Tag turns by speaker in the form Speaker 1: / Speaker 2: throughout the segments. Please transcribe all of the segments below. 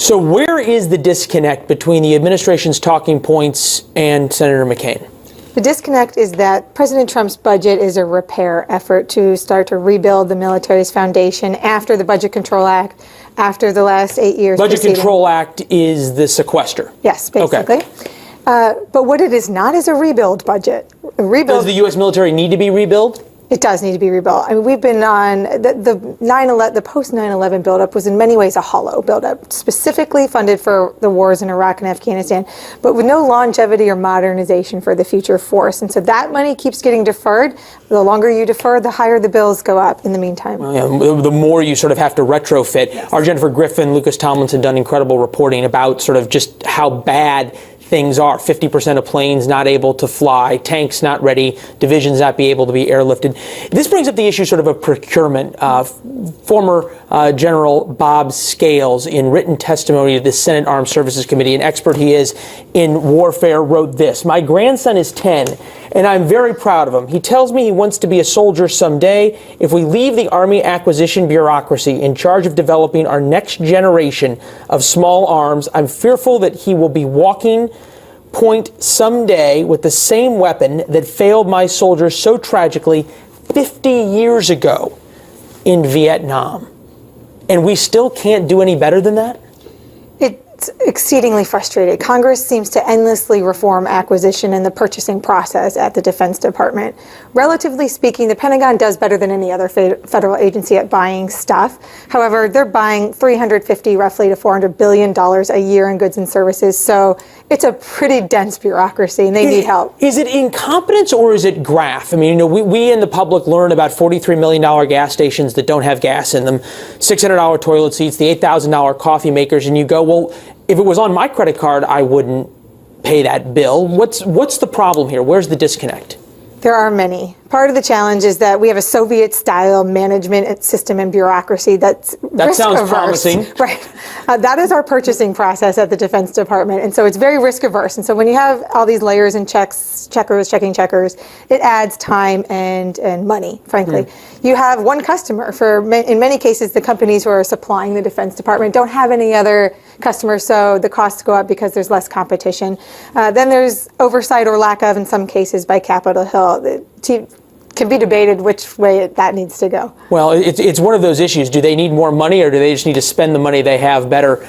Speaker 1: So where is the disconnect between the administration's talking points and Senator McCain?
Speaker 2: The disconnect is that President Trump's budget is a repair effort to start to rebuild the military's foundation after the Budget Control Act, after the last 8 years.
Speaker 1: Budget Control Act is the sequester.
Speaker 2: Yes, basically.
Speaker 1: Okay.
Speaker 2: But what it is not is a rebuild budget.
Speaker 1: Does the U.S. military need to be rebuilt?
Speaker 2: It does need to be rebuilt. I mean, we've been on the post 9/11 buildup was in many ways a hollow buildup, specifically funded for the wars in Iraq and Afghanistan, but with no longevity or modernization for the future force. And so that money keeps getting deferred. The longer you defer, the higher the bills go up in the meantime.
Speaker 1: Well, yeah, the more you sort of have to retrofit.
Speaker 2: Yes.
Speaker 1: Our Jennifer Griffin, Lucas Tomlinson done incredible reporting about sort of just how bad things are. 50% of planes not able to fly, tanks not ready, divisions not be able to be airlifted. This brings up the issue sort of a procurement. Former General Bob Scales, in written testimony to the Senate Armed Services Committee, an expert he is in warfare, wrote this: "My grandson is 10, and I'm very proud of him. He tells me he wants to be a soldier someday. If we leave the Army acquisition bureaucracy in charge of developing our next generation of small arms, I'm fearful that he will be walking point someday with the same weapon that failed my soldiers so tragically 50 years ago in Vietnam." And we still can't do any better than that?
Speaker 2: It's exceedingly frustrating. Congress seems to endlessly reform acquisition and the purchasing process at the Defense Department. Relatively speaking, the Pentagon does better than any other federal agency at buying stuff. However, they're buying $350 roughly to $400 billion a year in goods and services. So it's a pretty dense bureaucracy, and they need help.
Speaker 1: Is it incompetence or is it graft? I mean, we in the public learn about $43 million gas stations that don't have gas in them, $600 toilet seats, the $8,000 coffee makers, and you go, well, if it was on my credit card, I wouldn't pay that bill. What's the problem here? Where's the disconnect?
Speaker 2: There are many. Part of the challenge is that we have a Soviet-style management system and bureaucracy that
Speaker 1: sounds promising.
Speaker 2: Right. That is our purchasing process at the Defense Department, and so it's very risk-averse. And so when you have all these layers and checking checkers, it adds time and money, frankly. You have one customer. In many cases, the companies who are supplying the Defense Department don't have any other customers, so the costs go up because there's less competition. Then there's oversight or lack of, in some cases, by Capitol Hill. It can be debated which way that needs to go.
Speaker 1: Well, it's one of those issues. Do they need more money, or do they just need to spend the money they have better?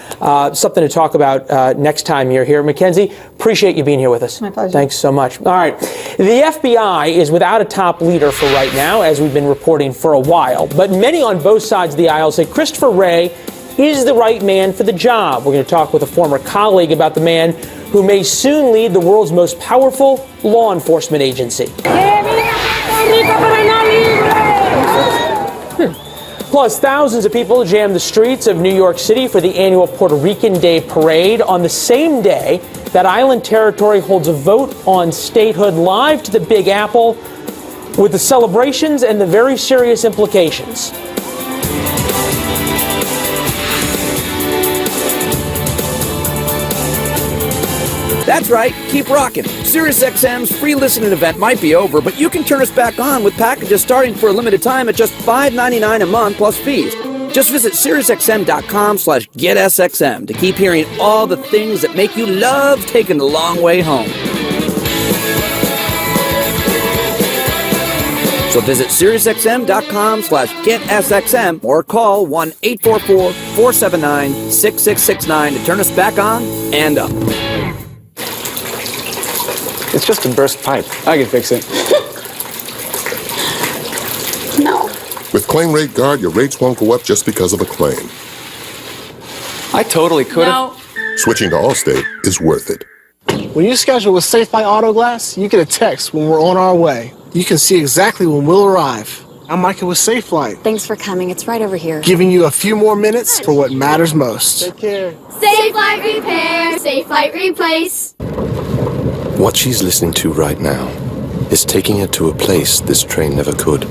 Speaker 1: Something to talk about next time you're here. Mackenzie, appreciate you being here with us.
Speaker 2: My pleasure.
Speaker 1: Thanks so much. All right. The FBI is without a top leader for right now, as we've been reporting for a while. But many on both sides of the aisle say Christopher Wray is the right man for the job. We're going to talk with a former colleague about the man who may soon lead the world's most powerful law enforcement agency. Plus, thousands of people jammed the streets of New York City for the annual Puerto Rican Day Parade on the same day that island territory holds a vote on statehood. Live to the Big Apple with the celebrations and the very serious implications.
Speaker 3: That's right, keep rocking. SiriusXM's free listening event might be over, but you can turn us back on with packages starting for a limited time at just $5.99 a month plus fees. Just visit SiriusXM.com/GetSXM to keep hearing all the things that make you love taking the long way home. So visit SiriusXM.com/GetSXM or call 1-844-479-6669 to turn us back on and up.
Speaker 4: It's just a burst pipe. I can fix it.
Speaker 5: No.
Speaker 6: With Claim Rate Guard, your rates won't go up just because of a claim.
Speaker 4: I totally could have.
Speaker 5: No.
Speaker 6: Switching to Allstate is worth it.
Speaker 7: When you schedule with Safe by Auto Glass, you get a text when we're on our way. You can see exactly when we'll arrive. I'm Michael with Safe Light.
Speaker 5: Thanks for coming. It's right over here.
Speaker 7: Giving you a few more minutes for what matters most. Take care.
Speaker 8: Safe Light Repair, Safe Light Replace.
Speaker 9: What she's listening to right now is taking her to a place this train never could.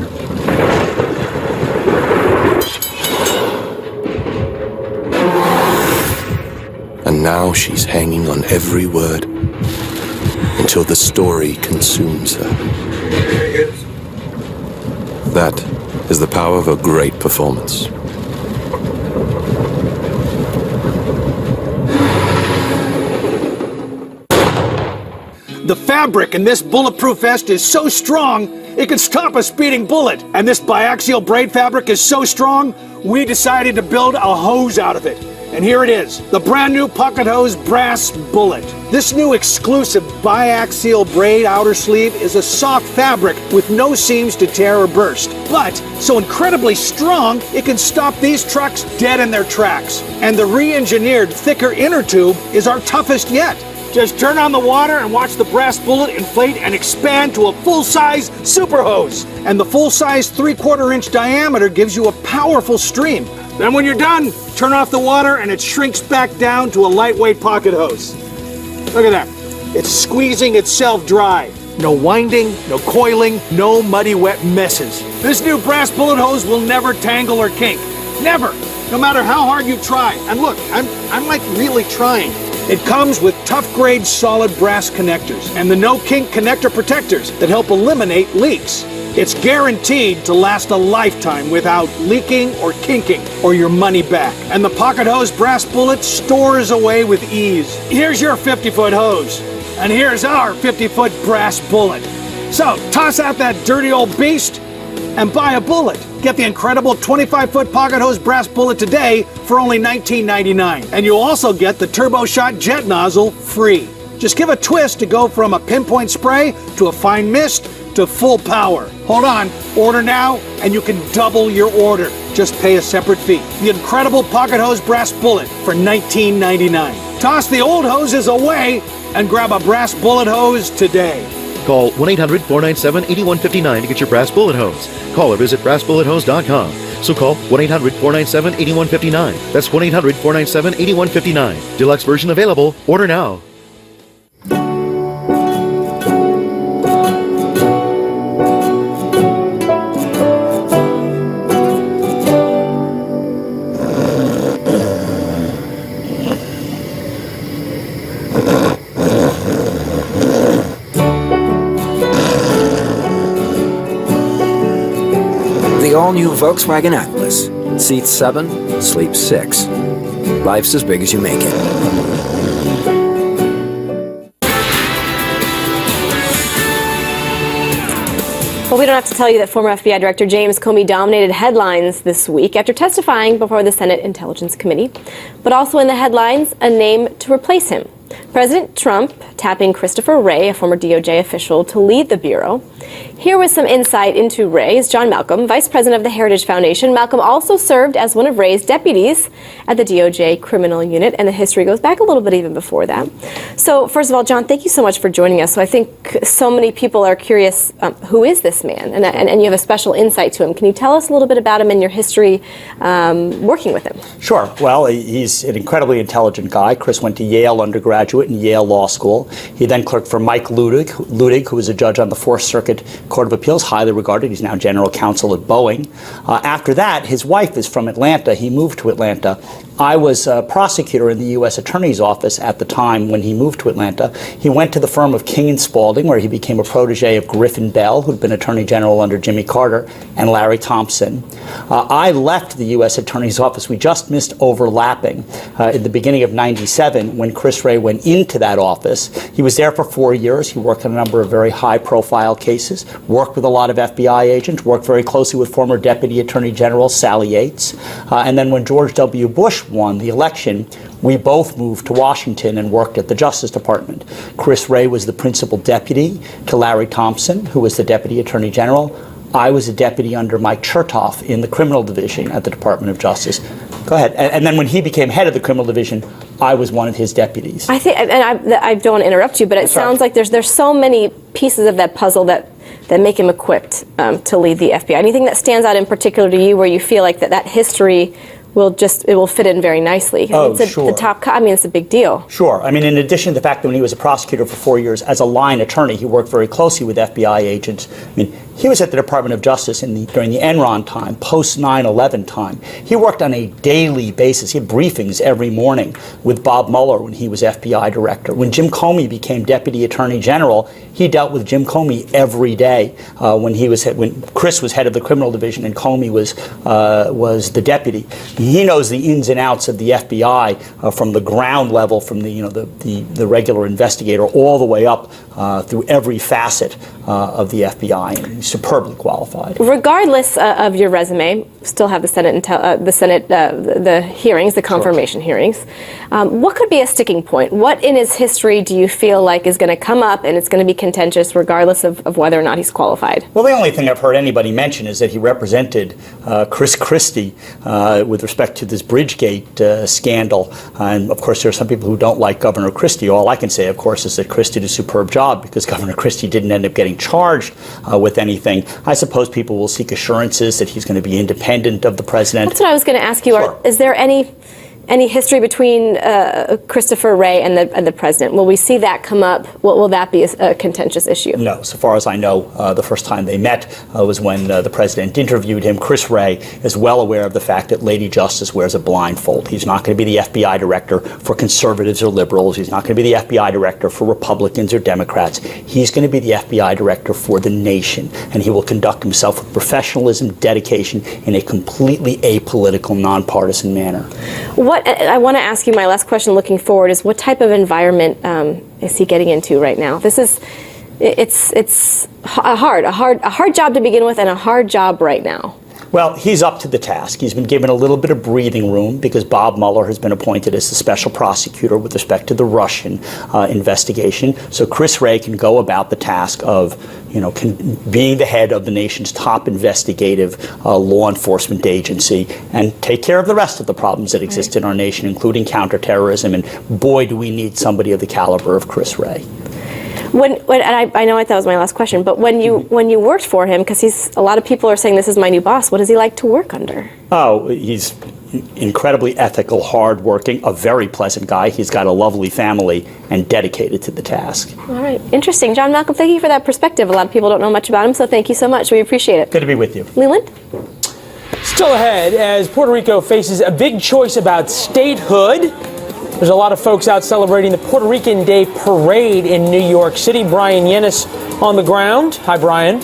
Speaker 9: And now she's hanging on every word until the story consumes her. That is the power of a great performance.
Speaker 10: The fabric in this bulletproof vest is so strong, it can stop a speeding bullet. And this biaxial braid fabric is so strong, we decided to build a hose out of it. And here it is, the brand new Pocket Hose Brass Bullet. This new exclusive biaxial braid outer sleeve is a soft fabric with no seams to tear or burst. But so incredibly strong, it can stop these trucks dead in their tracks. And the re-engineered thicker inner tube is our toughest yet. Just turn on the water and watch the brass bullet inflate and expand to a full-size super hose. And the full-size 3/4-inch diameter gives you a powerful stream. Then when you're done, turn off the water and it shrinks back down to a lightweight pocket hose. Look at that. It's squeezing itself dry. No winding, no coiling, no muddy wet messes. This new brass bullet hose will never tangle or kink. Never. No matter how hard you try. And look, I'm like really trying. It comes with tough grade solid brass connectors and the no kink connector protectors that help eliminate leaks. It's guaranteed to last a lifetime without leaking or kinking or your money back. And the Pocket Hose Brass Bullet stores away with ease. Here's your 50-foot hose. And here's our 50-foot brass bullet. So toss out that dirty old beast and buy a bullet. Get the incredible 25-foot Pocket Hose Brass Bullet today for only $19.99. And you'll also get the Turbo Shot Jet Nozzle free. Just give a twist to go from a pinpoint spray to a fine mist to full power. Hold on, order now and you can double your order. Just pay a separate fee. The incredible Pocket Hose Brass Bullet for $19.99. Toss the old hoses away and grab a brass bullet hose today.
Speaker 11: Call 1-800-497-8159 to get your brass bullet hose. Call or visit brassbullethose.com. So call 1-800-497-8159. That's 1-800-497-8159. Deluxe version available. Order now.
Speaker 3: The all-new Volkswagen Atlas. Seats 7, sleep 6. Life's as big as you make it.
Speaker 12: Well, we don't have to tell you that former FBI Director James Comey dominated headlines this week after testifying before the Senate Intelligence Committee. But also in the headlines, a name to replace him. President Trump tapping Christopher Wray, a former DOJ official, to lead the Bureau. Here was some insight into Wray is John Malcolm, Vice President of the Heritage Foundation. Malcolm also served as one of Wray's deputies at the DOJ Criminal Unit, and the history goes back a little bit even before that. So, first of all, John, thank you so much for joining us. So I think so many people are curious, who is this man? And you have a special insight to him. Can you tell us a little bit about him and your history working with him?
Speaker 13: Sure. Well, he's an incredibly intelligent guy. Chris went to Yale undergraduate and Yale Law School. He then clerked for Mike Ludig, who was a judge on the Fourth Circuit Court of Appeals, highly regarded. He's now general counsel at Boeing. After that, his wife is from Atlanta. He moved to Atlanta. I was a prosecutor in the U.S. Attorney's Office at the time when he moved to Atlanta. He went to the firm of King & Spalding, where he became a protege of Griffin Bell, who'd been Attorney General under Jimmy Carter, and Larry Thompson. I left the U.S. Attorney's Office. We just missed overlapping in the beginning of '97 when Chris Wray went into that office. He was there for 4 years. He worked on a number of very high-profile cases, worked with a lot of FBI agents, worked very closely with former Deputy Attorney General Sally Yates. And then when George W. Bush won the election, we both moved to Washington and worked at the Justice Department. Chris Wray was the principal deputy to Larry Thompson, who was the Deputy Attorney General. I was a deputy under Mike Chertoff in the criminal division at the Department of Justice. Go ahead. And then when he became head of the criminal division, I was one of his deputies.
Speaker 12: I think, and I don't want to interrupt you, but it sounds like there's so many pieces of that puzzle that make him equipped to lead the FBI. Anything that stands out in particular to you where you feel like that history will fit in very nicely?
Speaker 13: Sure.
Speaker 12: It's a big deal.
Speaker 13: Sure. I mean, in addition to the fact that when he was a prosecutor for 4 years as a line attorney, he worked very closely with FBI agents. I mean, He was at the Department of Justice during the Enron time, post 9/11 time. He worked on a daily basis. He had briefings every morning with Bob Mueller when he was FBI director. When Jim Comey became Deputy Attorney General, he dealt with Jim Comey every day. When Chris was head of the criminal division and Comey was the deputy. He knows the ins and outs of the FBI from the ground level, from the regular investigator all the way up through every facet of the FBI. And he's superbly qualified.
Speaker 12: Regardless of your resume, still have the hearings, the confirmation hearings. What could be a sticking point? What in his history do you feel like is going to come up and it's going to be contentious regardless of whether or not he's qualified?
Speaker 13: Well, the only thing I've heard anybody mention is that he represented Chris Christie with respect to this Bridgegate scandal. And of course, there are some people who don't like Governor Christie. All I can say, of course, is that Christie did a superb job because Governor Christie didn't end up getting charged with anything. I suppose people will seek assurances that he's going to be independent of the president.
Speaker 12: That's what I was going to ask you.
Speaker 13: Sure.
Speaker 12: Is there any history between Christopher Wray and the president? Will we see that come up? Will that be a contentious issue?
Speaker 13: No. So far as I know, the first time they met was when the president interviewed him. Chris Wray is well aware of the fact that Lady Justice wears a blindfold. He's not going to be the FBI director for conservatives or liberals. He's not going to be the FBI director for Republicans or Democrats. He's going to be the FBI director for the nation, and he will conduct himself with professionalism, dedication, in a completely apolitical, nonpartisan manner.
Speaker 12: What I want to ask you, my last question looking forward, is what type of environment is he getting into right now? It's a hard job to begin with and a hard job right now.
Speaker 13: Well, he's up to the task. He's been given a little bit of breathing room because Bob Mueller has been appointed as the special prosecutor with respect to the Russian investigation. So Chris Wray can go about the task of, being the head of the nation's top investigative law enforcement agency and take care of the rest of the problems that exist in our nation, including counterterrorism. And boy, do we need somebody of the caliber of Chris Wray.
Speaker 12: And I know that was my last question, but when you worked for him, because a lot of people are saying this is my new boss, what is he like to work under?
Speaker 13: Oh, he's incredibly ethical, hardworking, a very pleasant guy. He's got a lovely family and dedicated to the task.
Speaker 12: All right, interesting. John Malcolm, thank you for that perspective. A lot of people don't know much about him, so thank you so much. We appreciate it.
Speaker 13: Good to be with you.
Speaker 12: Leland?
Speaker 1: Still ahead, as Puerto Rico faces a big choice about statehood. There's a lot of folks out celebrating the Puerto Rican Day Parade in New York City. Brian Yenis on the ground. Hi, Brian.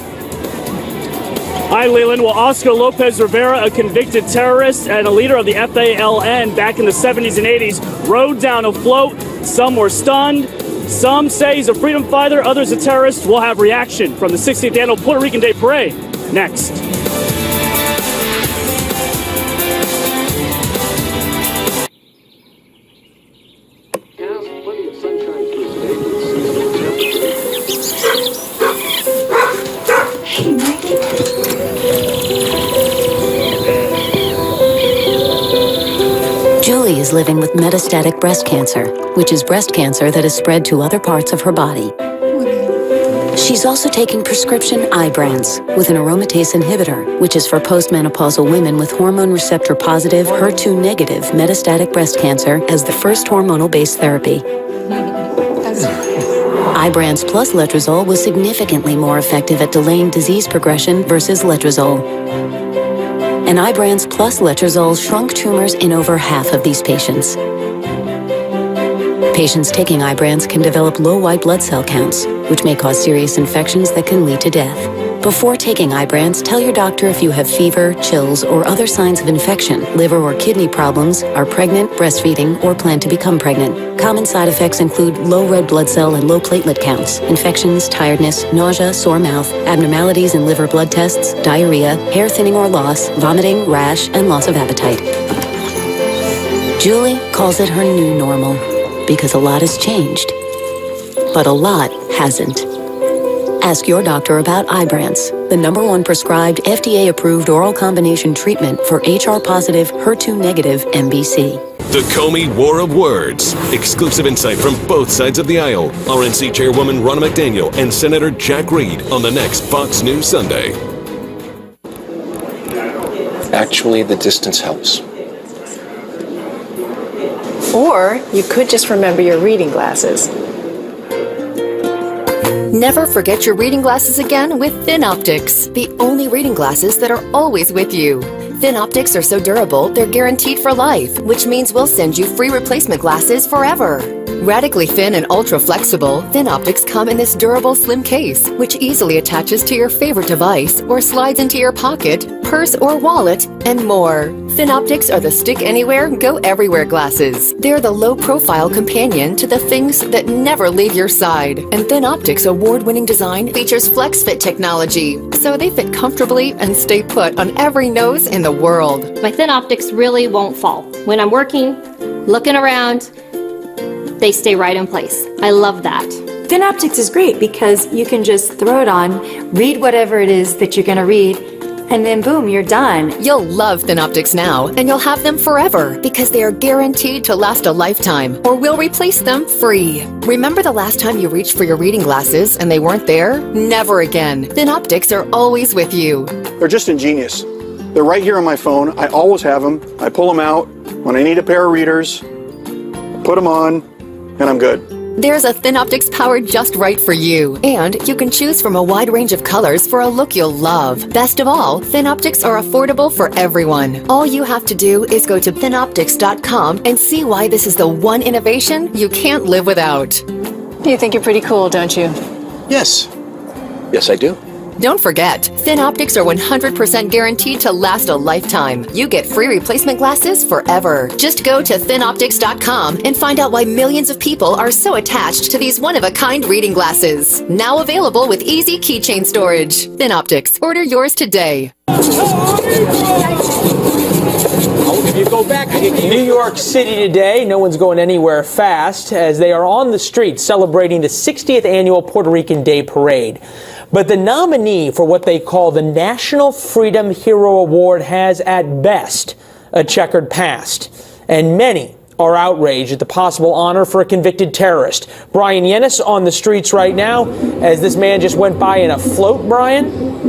Speaker 14: Hi, Leland. Well, Oscar Lopez Rivera, a convicted terrorist and a leader of the FALN back in the 70s and 80s, rode down a float. Some were stunned. Some say he's a freedom fighter. Others a terrorist. We'll have reaction from the 60th annual Puerto Rican Day Parade next.
Speaker 5: Julie is living with metastatic breast cancer, which is breast cancer that has spread to other parts of her body. She's also taking prescription Ibrance with an aromatase inhibitor, which is for postmenopausal women with hormone receptor positive, HER2 negative metastatic breast cancer as the first hormonal-based therapy. Ibrance plus letrozole was significantly more effective at delaying disease progression versus letrozole. And Ibrance plus letrozole shrunk tumors in over half of these patients. Patients taking Ibrance can develop low white blood cell counts, which may cause serious infections that can lead to death. Before taking Ibrance, tell your doctor if you have fever, chills, or other signs of infection, liver or kidney problems, are pregnant, breastfeeding, or plan to become pregnant. Common side effects include low red blood cell and low platelet counts, infections, tiredness, nausea, sore mouth, abnormalities in liver blood tests, diarrhea, hair thinning or loss, vomiting, rash, and loss of appetite. Julie calls it her new normal because a lot has changed, but a lot hasn't. Ask your doctor about Ibrance, the #1 prescribed FDA-approved oral combination treatment for HR-positive, HER2-negative MBC.
Speaker 15: The Comey War of Words. Exclusive insight from both sides of the aisle. RNC Chairwoman Ronna McDaniel and Senator Jack Reed on the next Fox News Sunday.
Speaker 9: Actually, the distance helps.
Speaker 16: Or you could just remember your reading glasses. Never forget your reading glasses again with Thin Optics, the only reading glasses that are always with you. Thin Optics are so durable, they're guaranteed for life, which means we'll send you free replacement glasses forever. Radically thin and ultra flexible, Thin Optics come in this durable slim case, which easily attaches to your favorite device or slides into your pocket, purse or wallet, and more. Thin Optics are the stick anywhere, go everywhere glasses. They're the low-profile companion to the things that never leave your side. And Thin Optics' award-winning design features FlexFit technology, so they fit comfortably and stay put on every nose in the world.
Speaker 8: My Thin Optics really won't fall. When I'm working, looking around, they stay right in place. I love that.
Speaker 17: Thin Optics is great because you can just throw it on, read whatever it is that you're going to read, and then boom, you're done.
Speaker 16: You'll love Thin Optics now, and you'll have them forever because they are guaranteed to last a lifetime, or we'll replace them free. Remember the last time you reached for your reading glasses and they weren't there? Never again. Thin Optics are always with you.
Speaker 10: They're just ingenious. They're right here on my phone. I always have them. I pull them out when I need a pair of readers, put them on, and I'm good.
Speaker 16: There's a Thin Optics powered just right for you. And you can choose from a wide range of colors for a look you'll love. Best of all, Thin Optics are affordable for everyone. All you have to do is go to thinoptics.com and see why this is the one innovation you can't live without.
Speaker 17: You think you're pretty cool, don't you?
Speaker 10: Yes. Yes, I do.
Speaker 16: Don't forget, Thin Optics are 100% guaranteed to last a lifetime. You get free replacement glasses forever. Just go to thinoptics.com and find out why millions of people are so attached to these one-of-a-kind reading glasses. Now available with easy keychain storage. Thin Optics. Order yours today.
Speaker 1: If you go back to New York City today, no one's going anywhere fast as they are on the streets celebrating the 60th annual Puerto Rican Day Parade. But the nominee for what they call the National Freedom Hero Award has, at best, a checkered past. And many are outraged at the possible honor for a convicted terrorist. Brian Yennis on the streets right now as this man just went by in a float, Brian?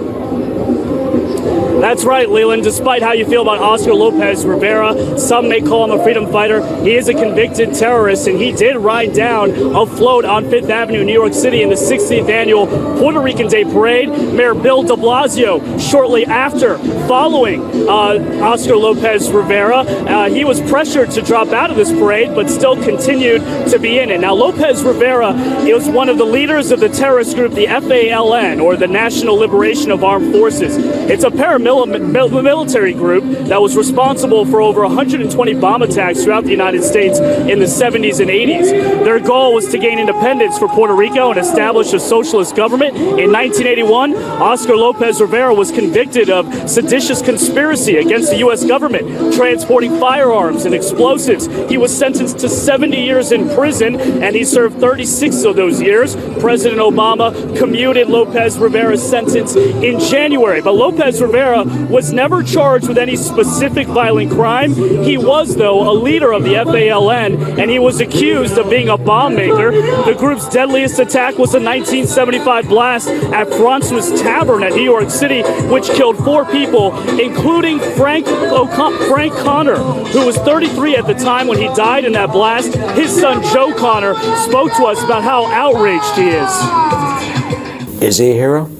Speaker 14: That's right, Leland. Despite how you feel about Oscar Lopez Rivera, some may call him a freedom fighter. He is a convicted terrorist, and he did ride down a float on Fifth Avenue, New York City, in the 60th annual Puerto Rican Day Parade. Mayor Bill de Blasio, shortly after, following Oscar Lopez Rivera, he was pressured to drop out of this parade, but still continued to be in it. Now, Lopez Rivera is one of the leaders of the terrorist group, the FALN, or the National Liberation of Armed Forces. It's a paramilitary group that was responsible for over 120 bomb attacks throughout the United States in the 70s and 80s. Their goal was to gain independence for Puerto Rico and establish a socialist government. In 1981, Oscar Lopez Rivera was convicted of seditious conspiracy against the U.S. government, transporting firearms and explosives. He was sentenced to 70 years in prison, and he served 36 of those years. President Obama commuted Lopez Rivera's sentence in January, but Lopez Rivera was never charged with any specific violent crime. He was, though, a leader of the FALN, and he was accused of being a bomb maker. The group's deadliest attack was a 1975 blast at Francois Tavern at New York City, which killed 4 people, including Frank Connor, who was 33 at the time when he died in that blast. His son, Joe Connor, spoke to us about how outraged he is.
Speaker 18: Is he a hero?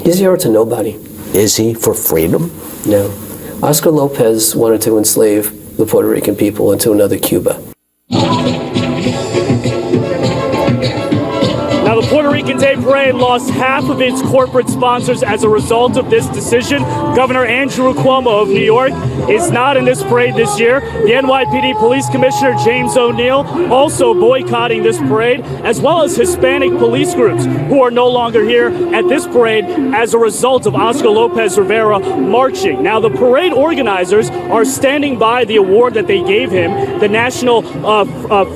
Speaker 18: He's a hero to nobody. Is he for freedom? No. Oscar Lopez wanted to enslave the Puerto Rican people into another Cuba.
Speaker 14: Now, the Puerto Rican Day Parade lost half of its corporate sponsors as a result of this decision. Governor Andrew Cuomo of New York is not in this parade this year. The NYPD Police Commissioner James O'Neill also boycotting this parade, as well as Hispanic police groups who are no longer here at this parade as a result of Oscar Lopez Rivera marching. Now, the parade organizers are standing by the award that they gave him, the National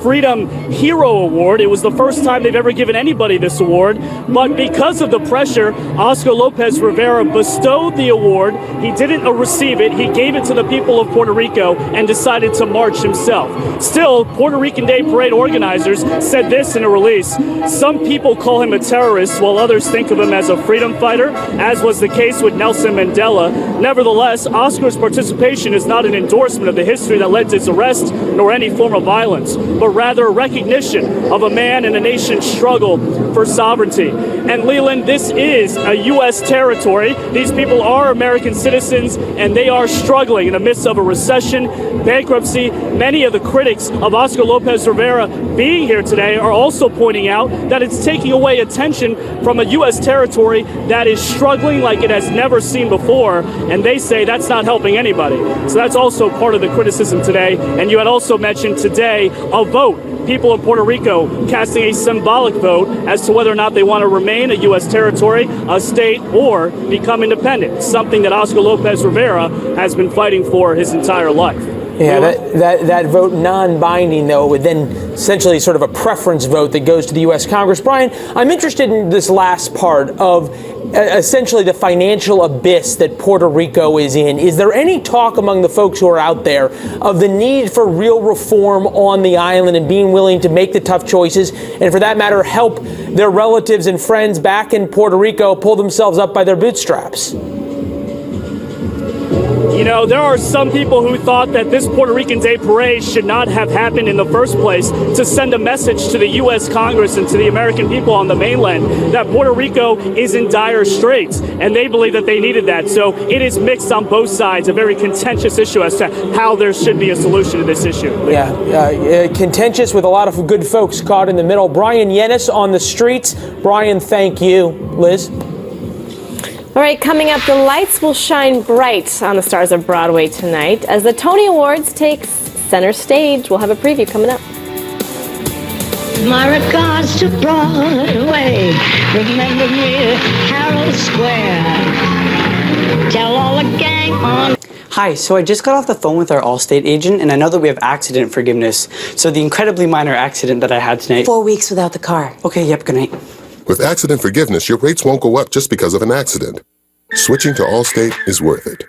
Speaker 14: Freedom Hero Award. It was the first time they've ever given anybody this award, but because of the pressure, Oscar Lopez Rivera bestowed the award. He didn't receive it. He gave it to the people of Puerto Rico and decided to march himself. Still, Puerto Rican Day Parade organizers said this in a release: some people call him a terrorist while others think of him as a freedom fighter, as was the case with Nelson Mandela. Nevertheless, Oscar's participation is not an endorsement of the history that led to his arrest nor any form of violence, but rather a recognition of a man and a nation's struggle for sovereignty. sovereignty. And Leland, this is a U.S. territory. These people are American citizens, and they are struggling in the midst of a recession, bankruptcy. Many of the critics of Oscar Lopez Rivera being here today are also pointing out that it's taking away attention from a U.S. territory that is struggling like it has never seen before, and they say that's not helping anybody. So that's also part of the criticism today. And you had also mentioned today a vote. People in Puerto Rico casting a symbolic vote as to whether or not they want to remain a U.S. territory, a state, or become independent, something that Oscar Lopez Rivera has been fighting for his entire life.
Speaker 1: Yeah, that vote non-binding, though, would then essentially sort of a preference vote that goes to the U.S. Congress. Brian, I'm interested in this last part of essentially the financial abyss that Puerto Rico is in. Is there any talk among the folks who are out there of the need for real reform on the island and being willing to make the tough choices and, for that matter, help their relatives and friends back in Puerto Rico pull themselves up by their bootstraps?
Speaker 14: You know, there are some people who thought that this Puerto Rican Day Parade should not have happened in the first place, to send a message to the U.S. Congress and to the American people on the mainland that Puerto Rico is in dire straits, and they believe that they needed that. So it is mixed on both sides, a very contentious issue as to how there should be a solution to this issue.
Speaker 1: Yeah, contentious with a lot of good folks caught in the middle. Brian Yennis on the streets. Brian, thank you. Liz?
Speaker 12: All right, coming up, the lights will shine bright on the stars of Broadway tonight as the Tony Awards takes center stage. We'll have a preview coming up.
Speaker 19: My regards to Broadway. Remember me, Harold Square. Tell all the gang on.
Speaker 20: Hi, so I just got off the phone with our Allstate agent, and I know that we have accident forgiveness. So the incredibly minor accident that I had tonight.
Speaker 21: 4 weeks without the car.
Speaker 20: Okay, yep, good night.
Speaker 6: With accident forgiveness, your rates won't go up just because of an accident. Switching to Allstate is worth it.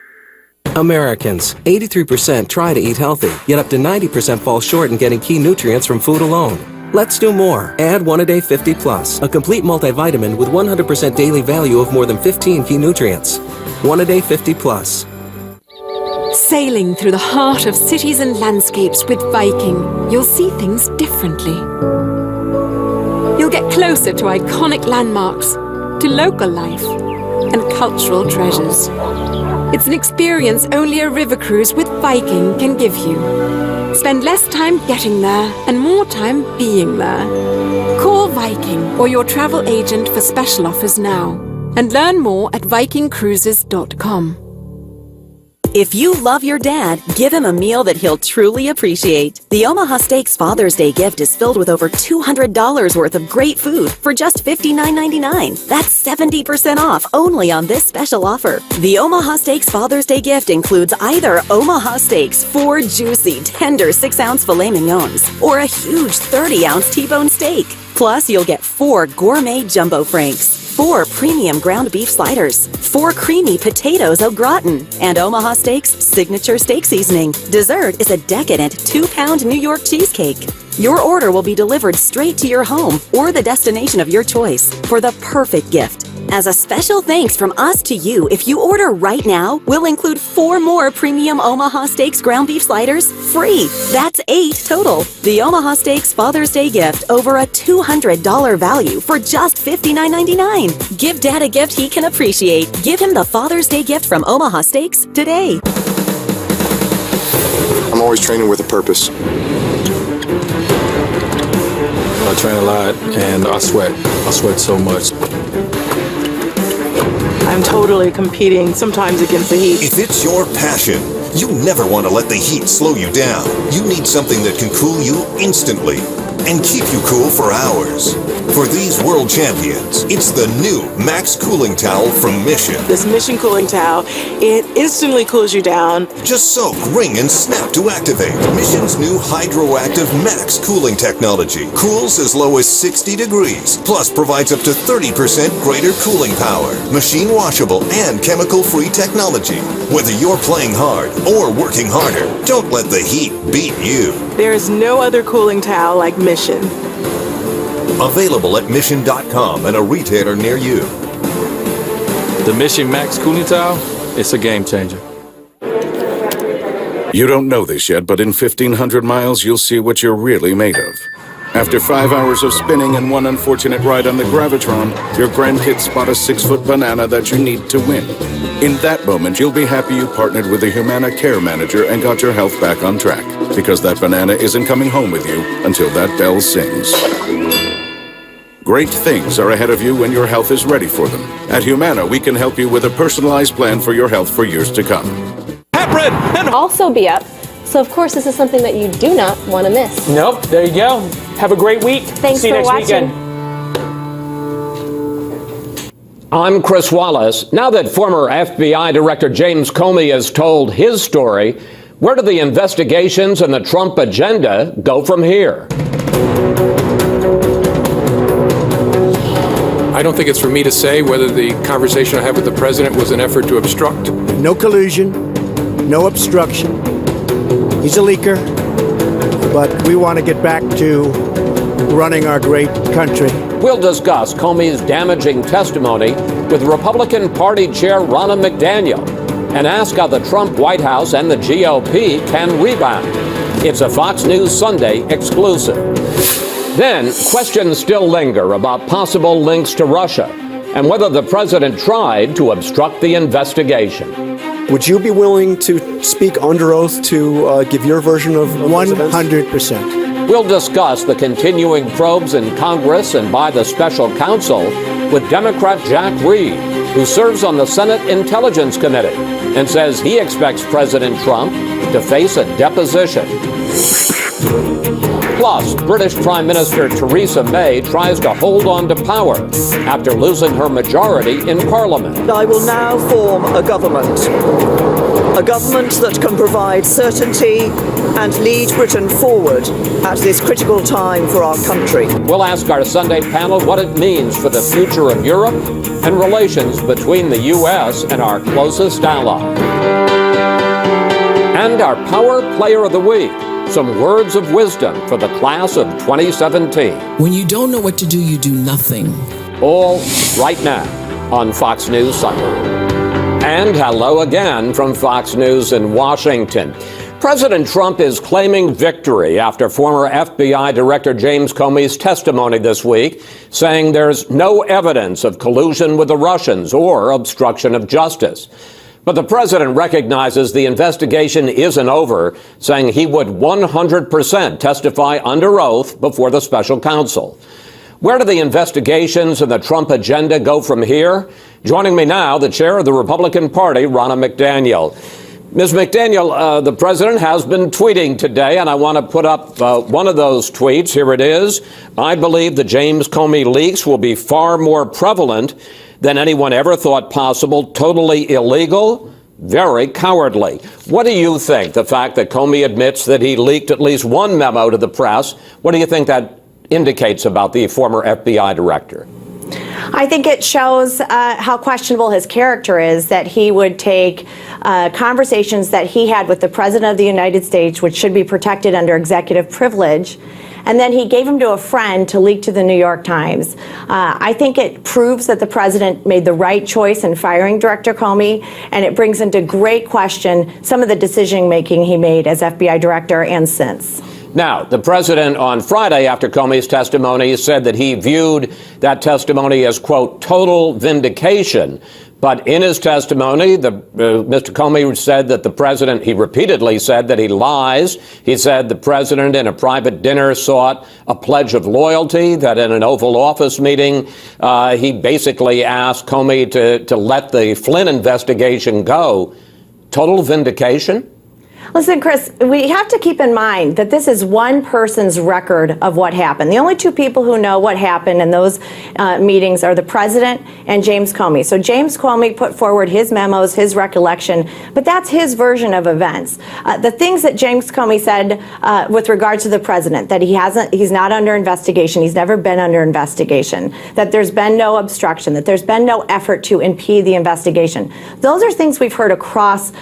Speaker 22: Americans, 83% try to eat healthy, yet up to 90% fall short in getting key nutrients from food alone. Let's do more. Add 1-A-Day 50 Plus, a complete multivitamin with 100% daily value of more than 15 key nutrients. 1-A-Day 50 Plus.
Speaker 23: Sailing through the heart of cities and landscapes with Viking, you'll see things differently. You'll get closer to iconic landmarks, to local life, and cultural treasures. It's an experience only a river cruise with Viking can give you. Spend less time getting there and more time being there. Call Viking or your travel agent for special offers now, and learn more at vikingcruises.com.
Speaker 24: If you love your dad, give him a meal that he'll truly appreciate. The Omaha Steaks Father's Day gift is filled with over $200 worth of great food for just $59.99. That's 70% off only on this special offer. The Omaha Steaks Father's Day gift includes either Omaha Steaks 4 juicy, tender 6-ounce filet mignons or a huge 30-ounce T-bone steak. Plus, you'll get 4 gourmet jumbo franks, 4 premium ground beef sliders, 4 creamy potatoes au gratin, and Omaha Steaks signature steak seasoning. Dessert is a decadent 2-pound New York cheesecake. Your order will be delivered straight to your home or the destination of your choice for the perfect gift. As a special thanks from us to you, if you order right now, we'll include 4 more premium Omaha Steaks ground beef sliders free. That's 8 total. The Omaha Steaks Father's Day gift, over a $200 value for just $59.99. Give Dad a gift he can appreciate. Give him the Father's Day gift from Omaha Steaks today.
Speaker 25: I'm always training with a purpose. I train a lot and I sweat. I sweat so much.
Speaker 26: I'm totally competing, sometimes against the heat.
Speaker 27: If it's your passion, you never want to let the heat slow you down. You need something that can cool you instantly and keep you cool for hours. For these world champions, it's the new Max Cooling Towel from Mission.
Speaker 26: This Mission Cooling Towel, it instantly cools you down.
Speaker 27: Just soak, wring, and snap to activate. Mission's new Hydroactive Max cooling technology cools as low as 60 degrees, plus provides up to 30% greater cooling power. Machine washable and chemical-free technology. Whether you're playing hard or working harder, don't let the heat beat you.
Speaker 26: There is no other cooling towel like Mission.
Speaker 27: Available at Mission.com and a retailer near you.
Speaker 25: The Mission Max Cooling Towel, it's a game changer.
Speaker 28: You don't know this yet, but in 1,500 miles, you'll see what you're really made of.
Speaker 2: After 5 hours of spinning and one unfortunate ride on the Gravitron, your grandkids spot a 6-foot banana that you need to win. In that moment, you'll be happy you partnered with a Humana care manager and got your health back on track, because that banana isn't coming home with you until that bell sings. Great things are ahead of you when your health is ready for them. At Humana, we can help you with a personalized plan for your health for years to come.
Speaker 12: Also be up. So, of course, this is something that you do not want to miss.
Speaker 1: Nope, there you go. Have a great week.
Speaker 12: Thanks
Speaker 1: See you
Speaker 12: for
Speaker 1: next
Speaker 12: watching.
Speaker 1: weekend.
Speaker 3: I'm Chris Wallace. Now that former FBI Director James Comey has told his story, where do the investigations and the Trump agenda go from here?
Speaker 4: I don't think it's for me to say whether the conversation I had with the president was an effort to obstruct.
Speaker 7: No collusion, no obstruction. He's a leaker, but we want to get back to running our great country.
Speaker 3: We'll discuss Comey's damaging testimony with Republican Party Chair Ronna McDaniel and ask how the Trump White House and the GOP can rebound. It's a Fox News Sunday exclusive. Then, questions still linger about possible links to Russia and whether the president tried to obstruct the investigation.
Speaker 7: Would you be willing to speak under oath to give your version of 100%?
Speaker 3: We'll discuss the continuing probes in Congress and by the special counsel with Democrat Jack Reed, who serves on the Senate Intelligence Committee and says he expects President Trump to face a deposition. Plus, British Prime Minister Theresa May tries to hold on to power after losing her majority in Parliament.
Speaker 11: I will now form a government that can provide certainty and lead Britain forward at this critical time for our country.
Speaker 3: We'll ask our Sunday panel what it means for the future of Europe and relations between the U.S. and our closest ally. And our Power Player of the Week. Some words of wisdom for the class of 2017.
Speaker 13: When you don't know what to do, you do nothing.
Speaker 3: All right now on Fox News Sunday. And hello again from Fox News in Washington. President Trump is claiming victory after former FBI Director James Comey's testimony this week, saying there's no evidence of collusion with the Russians or obstruction of justice. But the president recognizes the investigation isn't over, saying he would 100% testify under oath before the special counsel. Where do the investigations and the Trump agenda go from here? Joining me now, the chair of the Republican Party, Ronna McDaniel. Ms. McDaniel, the president has been tweeting today, and I want to put up one of those tweets. Here it is. I believe the James Comey leaks will be far more prevalent than anyone ever thought possible. Totally illegal, very cowardly. What do you think? The fact that Comey admits that he leaked at least one memo to the press, what do you think that indicates about the former FBI director?
Speaker 21: I think it shows how questionable his character is, that he would take conversations that he had with the President of the United States, which should be protected under executive privilege, and then he gave them to a friend to leak to the New York Times. I think it proves that the president made the right choice in firing Director Comey, and it brings into great question some of the decision-making he made as FBI director and since.
Speaker 3: Now, the president on Friday after Comey's testimony said that he viewed that testimony as, quote, total vindication. But in his testimony, Mr. Comey said that the president, he repeatedly said that he lies. He said the president in a private dinner sought a pledge of loyalty, that in an Oval Office meeting, he basically asked Comey to let the Flynn investigation go. Total vindication?
Speaker 21: Listen, Chris, we have to keep in mind that this is one person's record of what happened. The only two people who know what happened in those meetings are the president and James Comey. So James Comey put forward his memos, his recollection, but that's his version of events. The things that James Comey said with regard to the president, that he's not under investigation, he's never been under investigation, that there's been no obstruction, that there's been no effort to impede the investigation. Those are things we've heard across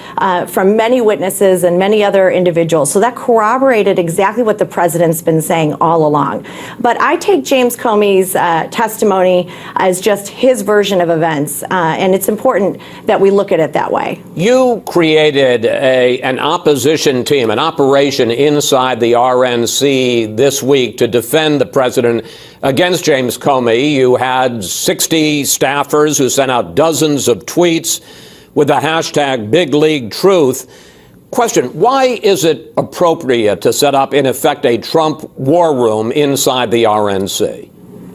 Speaker 21: from many witnesses and many other individuals. So that corroborated exactly what the president's been saying all along. But I take James Comey's testimony as just his version of events, and it's important that we look at it that way.
Speaker 3: You created an opposition team, an operation inside the RNC this week to defend the president against James Comey. You had 60 staffers who sent out dozens of tweets with the hashtag Big League Truth. Question, why is it appropriate to set up, in effect, a Trump war room inside the RNC?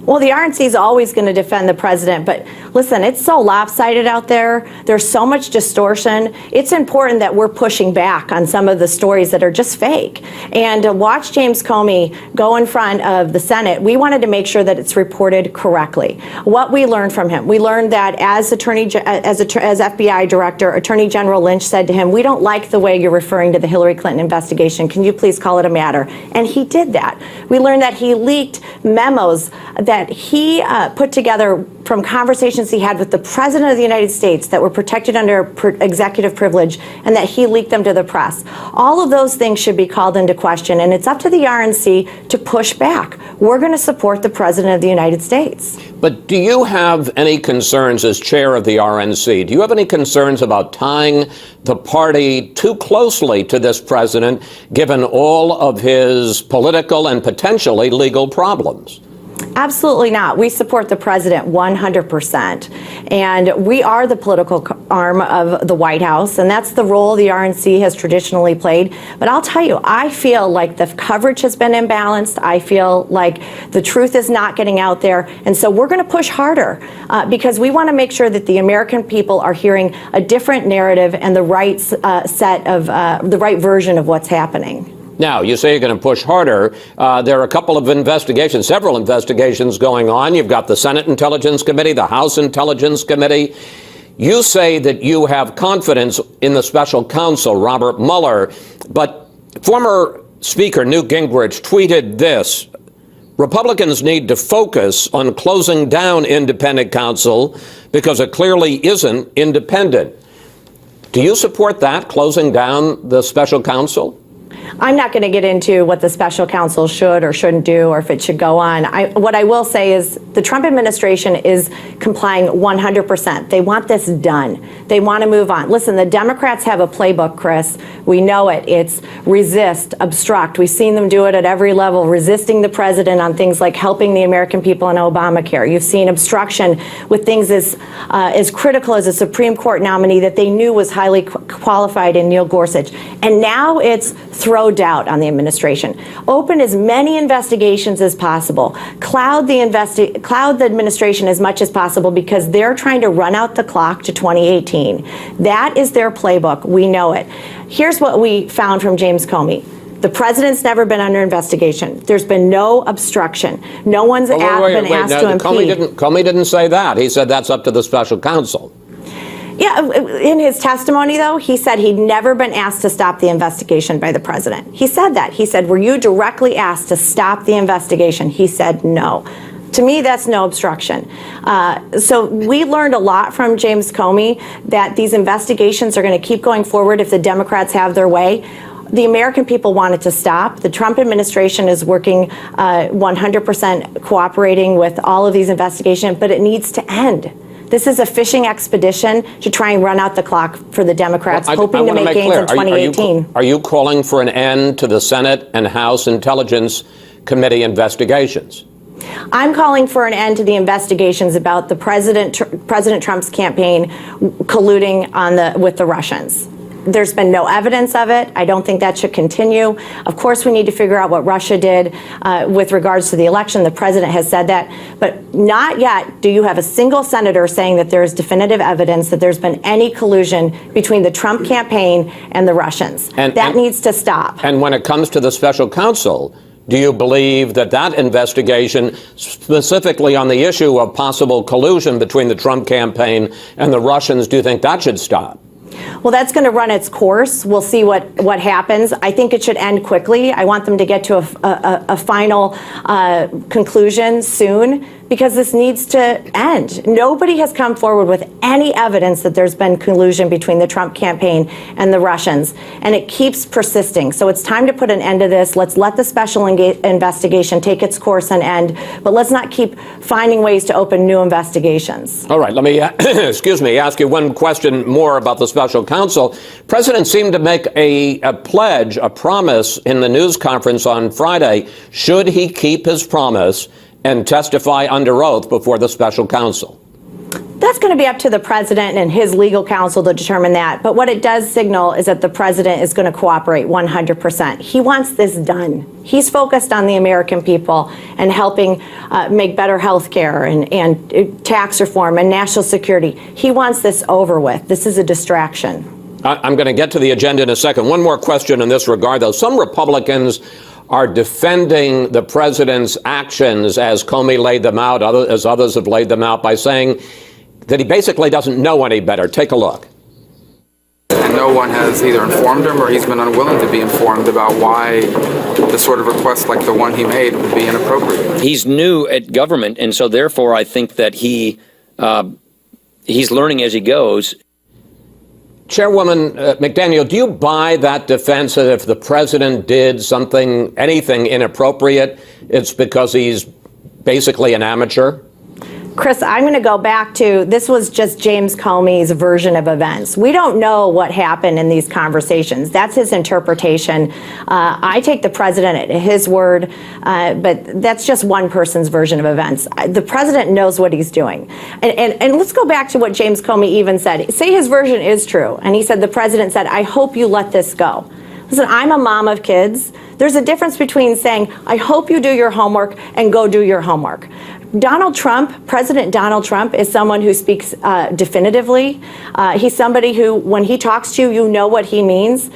Speaker 21: Well, the RNC is always going to defend the president, but listen, it's so lopsided out there. There's so much distortion. It's important that we're pushing back on some of the stories that are just fake. And to watch James Comey go in front of the Senate, we wanted to make sure that it's reported correctly. What we learned from him, we learned that as FBI director, Attorney General Lynch said to him, "We don't like the way you're referring to the Hillary Clinton investigation. Can you please call it a matter?" And he did that. We learned that he leaked memos that he put together from conversations he had with the President of the United States that were protected under executive privilege, and that he leaked them to the press. All of those things should be called into question, and it's up to the RNC to push back. We're going to support the President of the United States.
Speaker 3: But do you have any concerns as chair of the RNC? Do you have any concerns about tying the party too closely to this president, given all of his political and potentially legal problems?
Speaker 21: Absolutely not. We support the president 100%. And we are the political arm of the White House, and that's the role the RNC has traditionally played. But I'll tell you, I feel like the coverage has been imbalanced. I feel like the truth is not getting out there. And so we're going to push harder because we want to make sure that the American people are hearing a different narrative and the right set of the right version of what's happening.
Speaker 3: Now, you say you're going to push harder. There are a couple of investigations, several investigations going on. You've got the Senate Intelligence Committee, the House Intelligence Committee. You say that you have confidence in the special counsel, Robert Mueller, but former Speaker Newt Gingrich tweeted this: Republicans need to focus on closing down independent counsel because it clearly isn't independent. Do you support that, closing down the special counsel?
Speaker 21: I'm not going to get into what the special counsel should or shouldn't do or if it should go on. What I will say is the Trump administration is complying 100%. They want this done. They want to move on. Listen, the Democrats have a playbook, Chris. We know it. It's resist, obstruct. We've seen them do it at every level, resisting the president on things like helping the American people in Obamacare. You've seen obstruction with things as critical as a Supreme Court nominee that they knew was highly qualified in Neil Gorsuch. And now it's throw doubt on the administration. Open as many investigations as possible. Cloud the administration as much as possible because they're trying to run out the clock to 2018. That is their playbook. We know it. Here's what we found from James Comey. The president's never been under investigation. There's been no obstruction. No one's been asked to impede.
Speaker 3: Comey didn't say that. He said that's up to the special counsel.
Speaker 21: Yeah, in his testimony, though, he said he'd never been asked to stop the investigation by the president. He said that. He said, were you directly asked to stop the investigation? He said no. To me, that's no obstruction. So we learned a lot from James Comey that these investigations are going to keep going forward if the Democrats have their way. The American people want it to stop. The Trump administration is working 100% cooperating with all of these investigations, but it needs to end. This is a fishing expedition to try and run out the clock for the Democrats, hoping to make gains in 2018.
Speaker 3: Are you calling for an end to the Senate and House Intelligence Committee investigations?
Speaker 21: I'm calling for an end to the investigations about the President Trump's campaign colluding with the Russians. There's been no evidence of it. I don't think that should continue. Of course, we need to figure out what Russia did with regards to the election. The president has said that. But not yet do you have a single senator saying that there is definitive evidence that there's been any collusion between the Trump campaign and the Russians. That needs to stop.
Speaker 3: And when it comes to the special counsel, do you believe that that investigation, specifically on the issue of possible collusion between the Trump campaign and the Russians, do you think that should stop?
Speaker 21: Well, that's going to run its course. We'll see what happens. I think it should end quickly. I want them to get to a final conclusion soon because this needs to end. Nobody has come forward with any evidence that there's been collusion between the Trump campaign and the Russians, and it keeps persisting. So it's time to put an end to this. Let's let the special investigation take its course and end, but let's not keep finding ways to open new investigations.
Speaker 3: All right, let me, excuse me, ask you one question more about the special counsel. President seemed to make a pledge, a promise in the news conference on Friday. Should he keep his promise and testify under oath before the special counsel?
Speaker 21: That's going to be up to the president and his legal counsel to determine that. But what it does signal is that the president is going to cooperate 100%. He wants this done. He's focused on the American people and helping make better health care and tax reform and national security. He wants this over with. This is a distraction.
Speaker 3: I'm going to get to the agenda in a second. One more question in this regard, though. Some Republicans are defending the president's actions as Comey laid them out, as others have laid them out, by saying that he basically doesn't know any better. Take a look.
Speaker 5: And no one has either informed him or he's been unwilling to be informed about why the sort of request like the one he made would be inappropriate.
Speaker 8: He's new at government, and so therefore I think that he's learning as he goes.
Speaker 3: Chairwoman McDaniel, do you buy that defense that if the president did anything inappropriate, it's because he's basically an amateur?
Speaker 21: Chris, I'm going to go back to, this was just James Comey's version of events. We don't know what happened in these conversations. That's his interpretation. I take the president at his word, but that's just one person's version of events. The president knows what he's doing. And let's go back to what James Comey even said. Say his version is true. And he said, the president said, I hope you let this go. Listen, I'm a mom of kids. There's a difference between saying, I hope you do your homework, and go do your homework. Donald Trump, President Donald Trump, is someone who speaks definitively. He's somebody who, when he talks to you, you know what he means.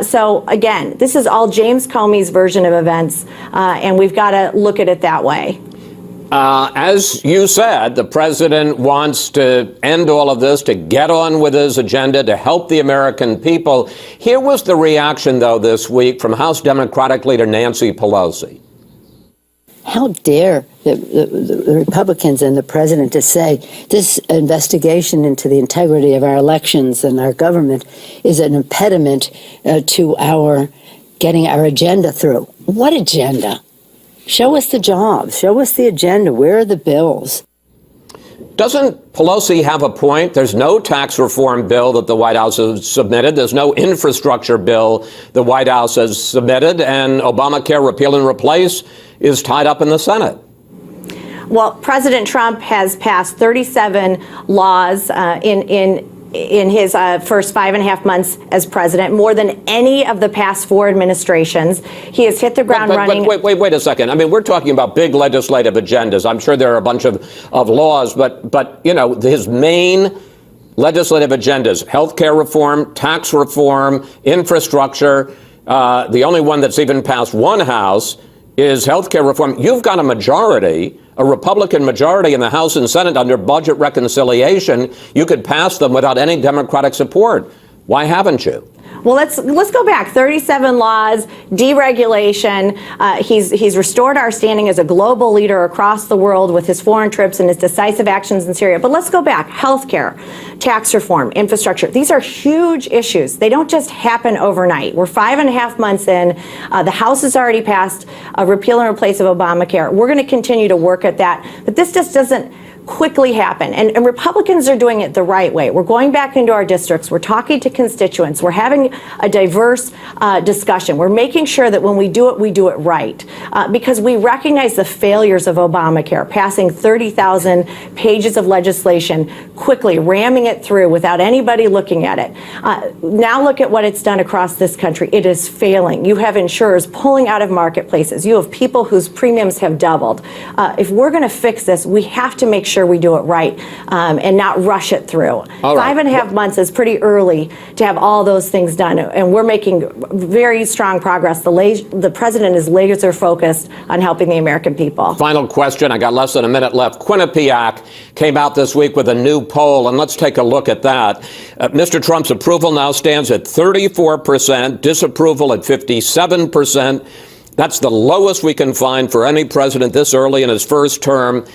Speaker 21: So again, this is all James Comey's version of events, and we've got to look at it that way.
Speaker 3: As you said, the president wants to end all of this, to get on with his agenda, to help the American people. Here was the reaction, though, this week from House Democratic leader Nancy Pelosi.
Speaker 9: How dare the Republicans and the president to say this investigation into the integrity of our elections and our government is an impediment to our getting our agenda through. What agenda? Show us the jobs. Show us the agenda. Where are the bills?
Speaker 3: Doesn't Pelosi have a point? There's no tax reform bill that the White House has submitted. There's no infrastructure bill the White House has submitted. And Obamacare repeal and replace is tied up in the Senate.
Speaker 21: Well, President Trump has passed 37 laws in his first 5.5 months as president, more than any of the past 4 administrations. He has hit the ground running.
Speaker 3: Wait a second. I mean, we're talking about big legislative agendas. I'm sure there are a bunch of laws, but you know, his main legislative agendas: health care reform, tax reform, infrastructure. The only one that's even passed one house is health care reform. You've got a majority, a Republican majority in the House and Senate under budget reconciliation. You could pass them without any Democratic support. Why haven't you?
Speaker 21: Well, let's go back. 37 laws, deregulation. He's restored our standing as a global leader across the world with his foreign trips and his decisive actions in Syria. But let's go back. Healthcare, tax reform, infrastructure. These are huge issues. They don't just happen overnight. We're 5.5 months in. The House has already passed a repeal and replace of Obamacare. We're going to continue to work at that. But this just doesn't quickly happen. And Republicans are doing it the right way. We're going back into our districts. We're talking to constituents. We're having a diverse discussion. We're making sure that when we do it right. Because we recognize the failures of Obamacare, passing 30,000 pages of legislation quickly, ramming it through without anybody looking at it. Now look at what it's done across this country. It is failing. You have insurers pulling out of marketplaces. You have people whose premiums have doubled. If we're going to fix this, we have to make sure we do it right and not rush it through.
Speaker 3: All right.
Speaker 21: 5.5 months is pretty early to have all those things done, and we're making very strong progress. The president is laser focused on helping the American people.
Speaker 3: Final question. I got less than a minute left. Quinnipiac came out this week with a new poll, and let's take a look at that. Mr. Trump's approval now stands at 34%, disapproval at 57%. That's the lowest we can find for any president this early in his first term.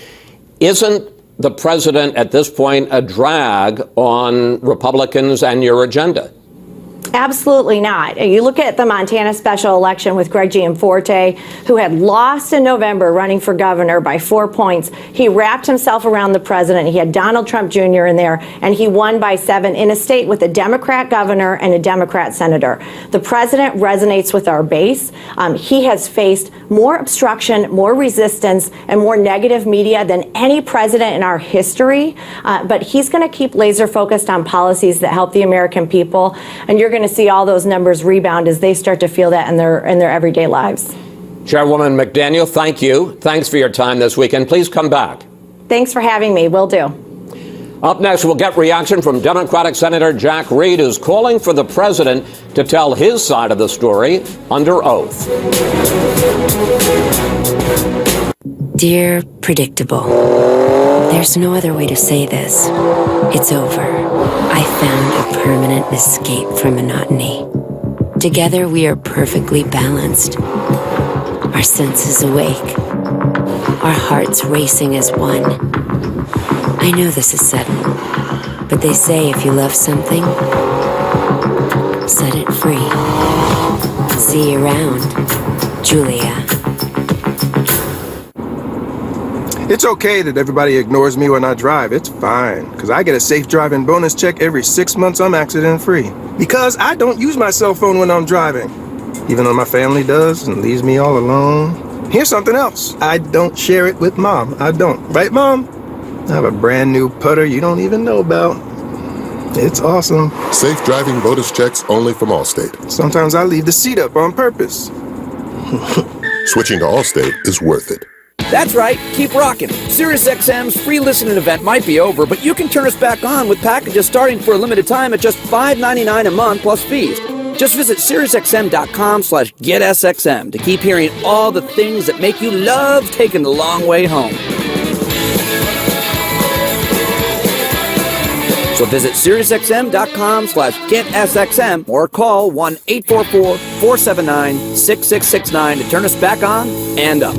Speaker 3: Isn't the president at this point a drag on Republicans and your agenda?
Speaker 21: Absolutely not. You look at the Montana special election with Greg Gianforte, who had lost in November running for governor by 4 points. He wrapped himself around the president. He had Donald Trump Jr. in there, and he won by 7 in a state with a Democrat governor and a Democrat senator. The president resonates with our base. He has faced more obstruction, more resistance, and more negative media than any president in our history. But he's going to keep laser focused on policies that help the American people. And you're going to see all those numbers rebound as they start to feel that in their everyday lives.
Speaker 3: Chairwoman McDaniel, thank you. Thanks for your time this weekend. Please come back.
Speaker 21: Thanks for having me. Will do.
Speaker 3: Up next, we'll get reaction from Democratic Senator Jack Reed, who's calling for the president to tell his side of the story under oath.
Speaker 10: Dear Predictable, there's no other way to say this. It's over. I found a permanent escape from monotony. Together we are perfectly balanced. Our senses awake. Our hearts racing as one. I know this is sudden, but they say if you love something, set it free. See you around, Julia.
Speaker 14: It's okay that everybody ignores me when I drive. It's fine, because I get a safe driving bonus check every 6 months I'm accident-free. Because I don't use my cell phone when I'm driving, even though my family does and leaves me all alone. Here's something else. I don't share it with Mom. I don't. Right, Mom? I have a brand new putter you don't even know about. It's awesome.
Speaker 6: Safe driving bonus checks only from Allstate.
Speaker 14: Sometimes I leave the seat up on purpose.
Speaker 6: Switching to Allstate is worth it.
Speaker 15: That's right, keep rocking. SiriusXM's free listening event might be over, but you can turn us back on with packages starting for a limited time at just $5.99 a month plus fees. Just visit SiriusXM.com/GetSXM to keep hearing all the things that make you love taking the long way home. So visit SiriusXM.com/GetSXM or call 1-844-479-6669 to turn us back on and up.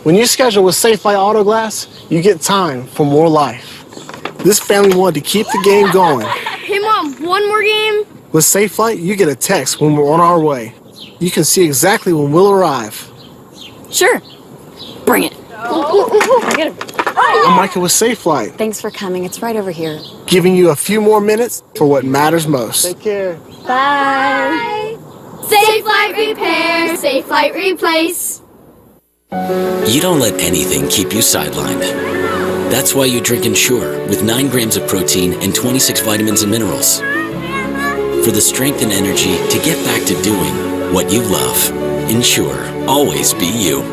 Speaker 16: When you schedule with Safe Flight Auto Glass, you get time for more life. This family wanted to keep the game going.
Speaker 17: Hey, Mom, one more game?
Speaker 16: With Safe Flight, you get a text when we're on our way. You can see exactly when we'll arrive.
Speaker 17: Sure. Bring it.
Speaker 16: I'm Michael with Safe Flight,
Speaker 17: Thanks for coming. It's right over here.
Speaker 16: giving you a few more minutes for what matters most. Take care.
Speaker 17: Bye.
Speaker 18: Safe Flight Repair, Safe Flight Replace.
Speaker 19: You don't let anything keep you sidelined. That's why you drink Ensure with 9 grams of protein and 26 vitamins and minerals. For the strength and energy to get back to doing what you love. Ensure, always be you.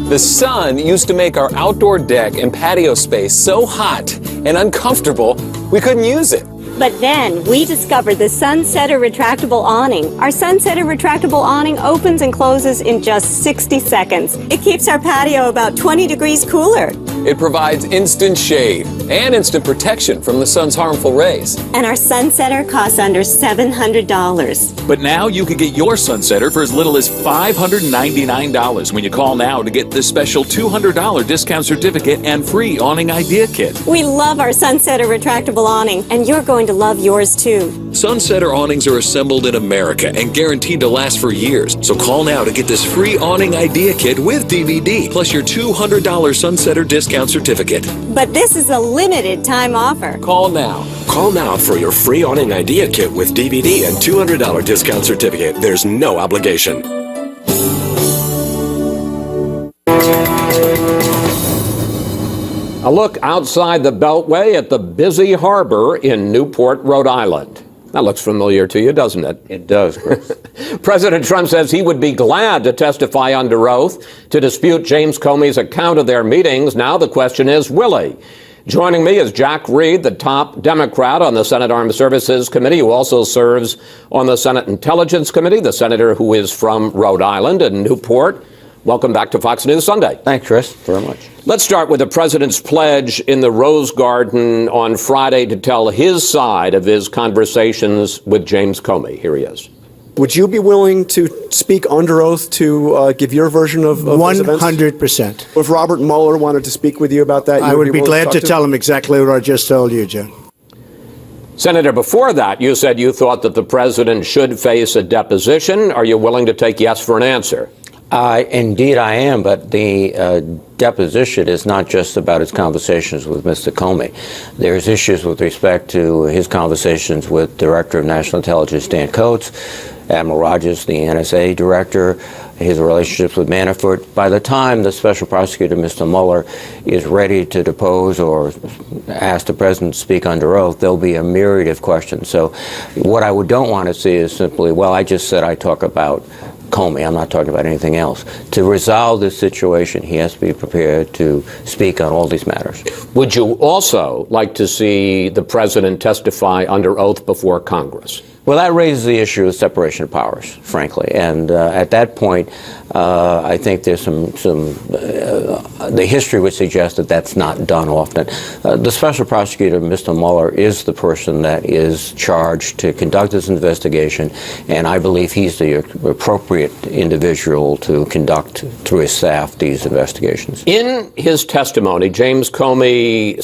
Speaker 28: The sun used to make our outdoor deck and patio space so hot and uncomfortable we couldn't use it.
Speaker 29: But then we discovered the Sunsetter retractable awning. Our Sunsetter retractable awning opens and closes in just 60 seconds. It keeps our patio about 20 degrees cooler.
Speaker 28: It provides instant shade and instant protection from the sun's harmful rays.
Speaker 29: And our Sunsetter costs under $700.
Speaker 25: But now you can get your Sunsetter for as little as $599 when you call now to get this special $200 discount certificate and free awning idea kit.
Speaker 29: We love our Sunsetter retractable awning, and you're going to love yours too.
Speaker 28: Sunsetter awnings are assembled in America and guaranteed to last for years. So call now to get this free awning idea kit with DVD, plus your $200 Sunsetter discount certificate.
Speaker 29: But this is a limited time offer.
Speaker 28: Call now.
Speaker 30: Call now for your free awning idea kit with DVD and $200 discount certificate. There's no obligation.
Speaker 3: A look outside the Beltway at the busy harbor in Newport, Rhode Island. That looks familiar to you, doesn't it?
Speaker 31: It does, Chris.
Speaker 3: President Trump says he would be glad to testify under oath to dispute James Comey's account of their meetings. Now the question is, will he? Joining me is Jack Reed, the top Democrat on the Senate Armed Services Committee, who also serves on the Senate Intelligence Committee, the senator who is from Rhode Island and Newport. Welcome back to Fox News Sunday.
Speaker 31: Thanks, Chris, very much.
Speaker 3: Let's start with the president's pledge in the Rose Garden on Friday to tell his side of his conversations with James Comey. Here he is.
Speaker 1: Would you be willing to speak under oath to give your version of those events?
Speaker 2: 100%.
Speaker 1: If Robert Mueller wanted to speak with you about that,
Speaker 2: I would be glad to
Speaker 1: talk
Speaker 2: tell him exactly what I just told you, Joe.
Speaker 3: Senator, before that, you said you thought that the president should face a deposition. Are you willing to take yes for an answer?
Speaker 31: Indeed, I am, but the deposition is not just about his conversations with Mr. Comey. There's issues with respect to his conversations with Director of National Intelligence Dan Coats, Admiral Rogers, the NSA director, his relationships with Manafort. By the time the special prosecutor, Mr. Mueller, is ready to depose or ask the president to speak under oath, there'll be a myriad of questions. So what I don't want to see is simply, well, I just said I talk about Comey. I'm not talking about anything else. To resolve this situation, he has to be prepared to speak on all these matters.
Speaker 3: Would you also like to see the president testify under oath before Congress?
Speaker 31: Well, that raises the issue of separation of powers, frankly. And at that point, I think there's the history would suggest that that's not done often. The special prosecutor, Mr. Mueller, is the person that is charged to conduct this investigation, and I believe he's the appropriate individual to conduct through his staff these investigations.
Speaker 3: In his testimony, James Comey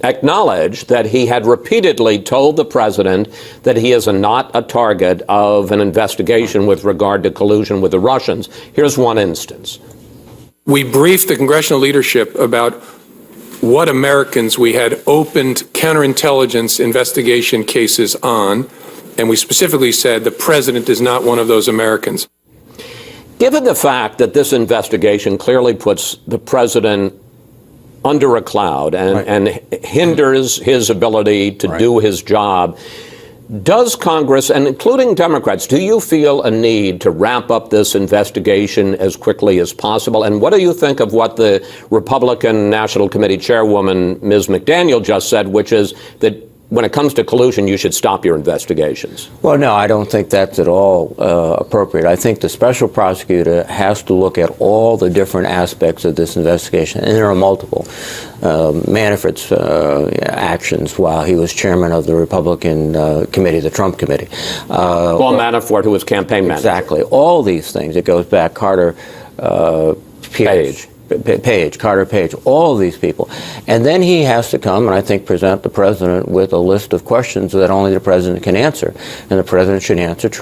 Speaker 3: acknowledged that he had repeatedly told the president that he is not a target of an investigation with regard to collusion with the Russians. Here's one instance.
Speaker 4: We briefed the congressional leadership about what Americans we had opened counterintelligence investigation cases on, and we specifically said the president is not one of those Americans.
Speaker 3: Given the fact that this investigation clearly puts the president under a cloud and hinders his ability to do his job, does Congress, and including Democrats, do you feel a need to wrap up this investigation as quickly as possible? And what do you think of what the Republican National Committee Chairwoman, Ms. McDaniel, just said, which is that when it comes to collusion, you should stop your investigations?
Speaker 31: Well, no, I don't think that's at all appropriate. I think the special prosecutor has to look at all the different aspects of this investigation, and there are multiple. Manafort's actions while he was chairman of the Republican committee, the Trump committee.
Speaker 3: Paul Manafort, who was campaign manager.
Speaker 31: Exactly. All these things. It goes back, Carter Page, all of these people. And then he has to come and I think present the president with a list of questions that only the president can answer. And the president should answer truthfully.